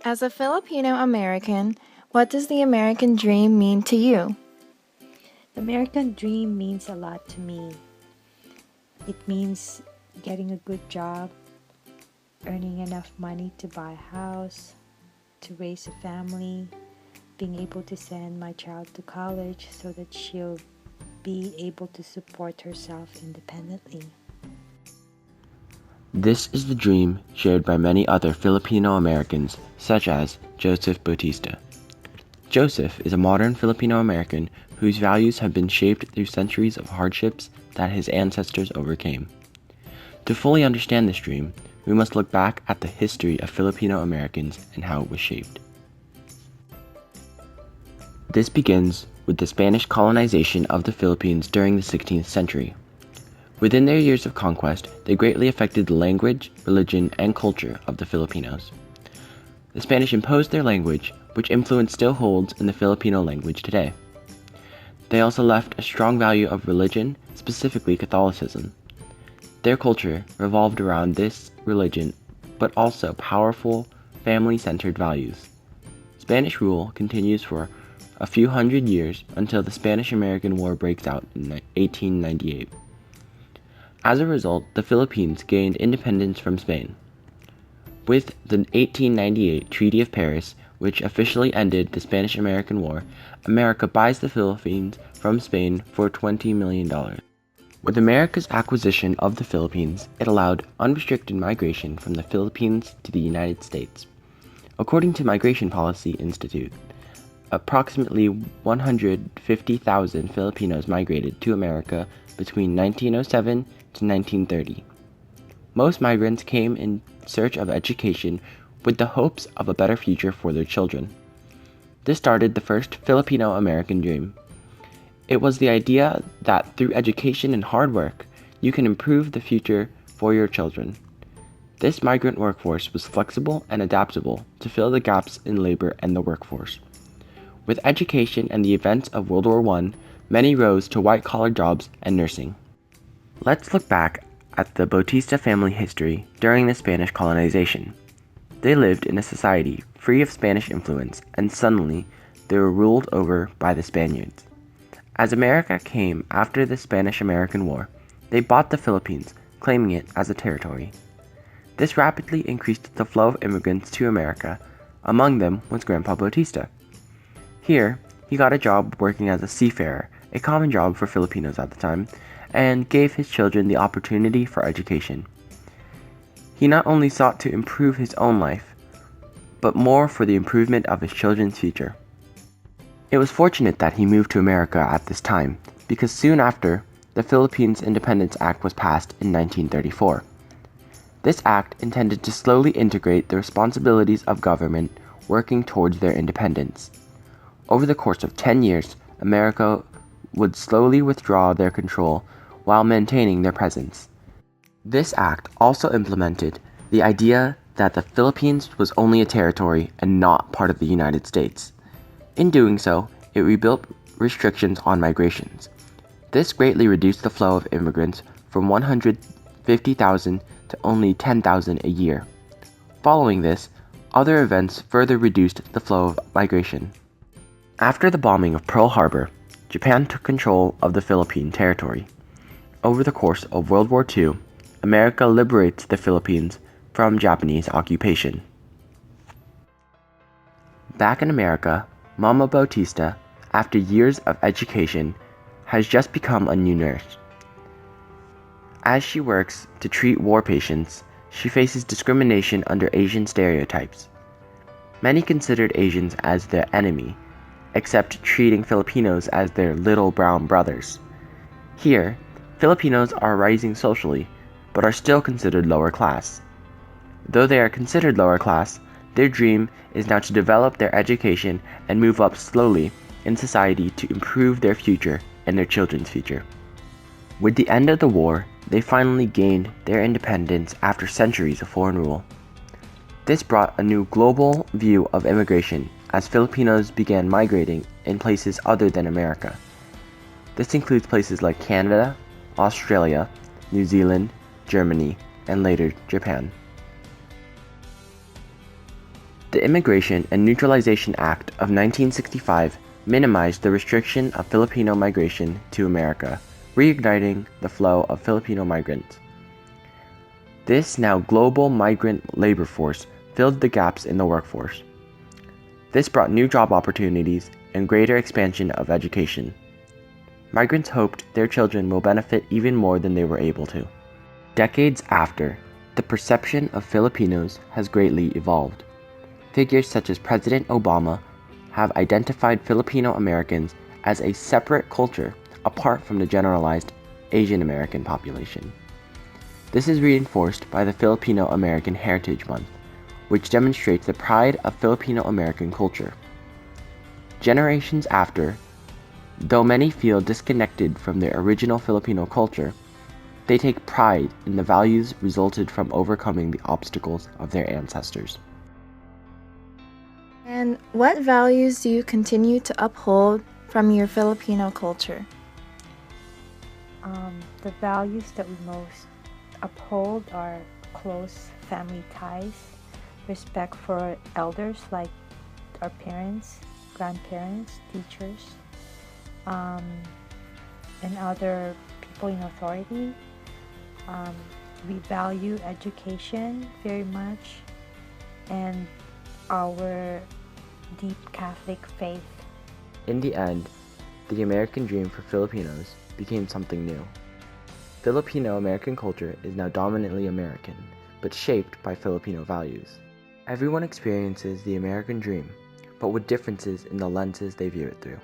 As a Filipino American, what does the American dream mean to you? The American dream means a lot to me. It means getting a good job, earning enough money to buy a house, to raise a family, being able to send my child to college so that she'll be able to support herself independently. This is the dream shared by many other Filipino Americans, such as Joseph Bautista. Joseph is a modern Filipino American whose values have been shaped through centuries of hardships that his ancestors overcame. To fully understand this dream, we must look back at the history of Filipino Americans and how it was shaped. This begins with the Spanish colonization of the Philippines during the 16th century. Within their years of conquest, they greatly affected the language, religion, and culture of the Filipinos. The Spanish imposed their language, which influence still holds in the Filipino language today. They also left a strong value of religion, specifically Catholicism. Their culture revolved around this religion, but also powerful, family-centered values. Spanish rule continues for a few hundred years until the Spanish-American War breaks out in 1898. As a result, the Philippines gained independence from Spain. With the 1898 Treaty of Paris, which officially ended the Spanish-American War, America buys the Philippines from Spain for $20 million. With America's acquisition of the Philippines, it allowed unrestricted migration from the Philippines to the United States. According to Migration Policy Institute, approximately 150,000 Filipinos migrated to America between 1907 to 1930. Most migrants came in search of education with the hopes of a better future for their children. This started the first Filipino American Dream. It was the idea that through education and hard work, you can improve the future for your children. This migrant workforce was flexible and adaptable to fill the gaps in labor and the workforce. With education and the events of World War I, many rose to white-collar jobs and nursing. Let's look back at the Bautista family history during the Spanish colonization. They lived in a society free of Spanish influence, and suddenly they were ruled over by the Spaniards. As America came after the Spanish-American War, they bought the Philippines, claiming it as a territory. This rapidly increased the flow of immigrants to America. Among them was Grandpa Bautista. Here, he got a job working as a seafarer, a common job for Filipinos at the time, and gave his children the opportunity for education. He not only sought to improve his own life, but more for the improvement of his children's future. It was fortunate that he moved to America at this time, because soon after, the Philippines Independence Act was passed in 1934. This act intended to slowly integrate the responsibilities of government working towards their independence. Over the course of 10 years, America would slowly withdraw their control while maintaining their presence. This act also implemented the idea that the Philippines was only a territory and not part of the United States. In doing so, it rebuilt restrictions on migrations. This greatly reduced the flow of immigrants from 150,000 to only 10,000 a year. Following this, other events further reduced the flow of migration. After the bombing of Pearl Harbor, Japan took control of the Philippine territory. Over the course of World War II, America liberates the Philippines from Japanese occupation. Back in America, Mama Bautista, after years of education, has just become a new nurse. As she works to treat war patients, she faces discrimination under Asian stereotypes. Many considered Asians as their enemy, except treating Filipinos as their little brown brothers. Here, Filipinos are rising socially, but are still considered lower class. Though they are considered lower class, their dream is now to develop their education and move up slowly in society to improve their future and their children's future. With the end of the war, they finally gained their independence after centuries of foreign rule. This brought a new global view of immigration as Filipinos began migrating in places other than America. This includes places like Canada, Australia, New Zealand, Germany, and later Japan. The Immigration and Neutralization Act of 1965 minimized the restriction of Filipino migration to America, reigniting the flow of Filipino migrants. This now global migrant labor force filled the gaps in the workforce. This brought new job opportunities and greater expansion of education. Migrants hoped their children will benefit even more than they were able to. Decades after, the perception of Filipinos has greatly evolved. Figures such as President Obama have identified Filipino Americans as a separate culture apart from the generalized Asian American population. This is reinforced by the Filipino American Heritage Month, which demonstrates the pride of Filipino American culture. Generations after, though many feel disconnected from their original Filipino culture, they take pride in the values resulted from overcoming the obstacles of their ancestors. And what values do you continue to uphold from your Filipino culture? The values that we most uphold are close family ties, respect for elders like our parents, grandparents, teachers, and other people in authority. We value education very much and our deep Catholic faith. In the end, the American dream for Filipinos became something new. Filipino American culture is now dominantly American, but shaped by Filipino values. Everyone experiences the American dream, but with differences in the lenses they view it through.